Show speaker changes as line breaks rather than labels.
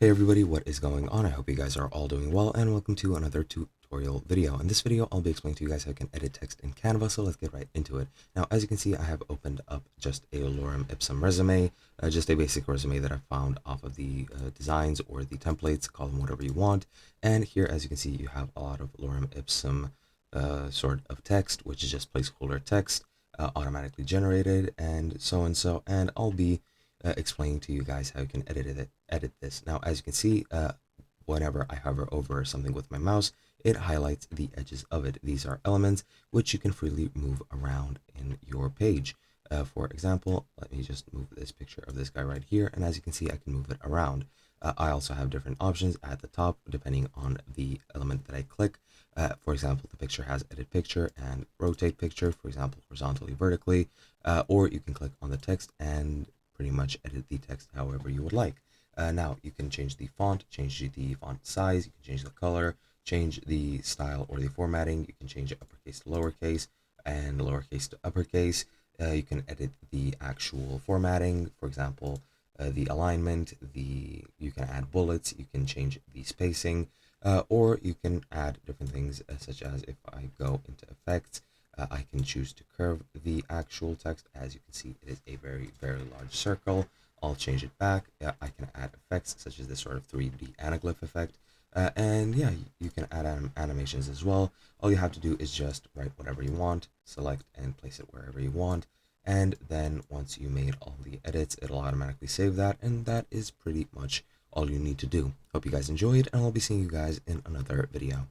Hey everybody, what is going on? I hope you guys are all doing well, and welcome to another tutorial video. In this video, I'll be explaining to you guys how you can edit text in Canva, so let's get right into it. Now, as you can see, I have opened up just a lorem ipsum resume, just a basic resume that I found off of the designs or the templates, call them whatever you want. And here, as you can see, you have a lot of lorem ipsum sort of text, which is just placeholder text, automatically generated, and so, and I'll be explaining to you guys how you can edit this. Now, as you can see, whenever I hover over something with my mouse, it highlights the edges of it. These are elements which you can freely move around in your page. For example, let me just move this picture of this guy right here, and as you can see, I can move it around. I also have different options at the top depending on the element that I click. For example, the picture has edit picture and rotate picture, for example, horizontally, vertically, or you can click on the text and pretty much edit the text however you would like. Now you can change the font, change the font size, you can change the color, change the style or the formatting, you can change uppercase to lowercase and lowercase to uppercase. You can edit the actual formatting, for example, the alignment, you can add bullets, you can change the spacing, or you can add different things such as if I go into effects, I can choose to curve the actual text. As you can see, it is a very, very large circle. I'll change it back. I can add effects such as this sort of 3D anaglyph effect. And yeah, you can add animations as well. All you have to do is just write whatever you want, select and place it wherever you want. And then once you made all the edits, it'll automatically save that. And that is pretty much all you need to do. Hope you guys enjoyed, and I'll be seeing you guys in another video.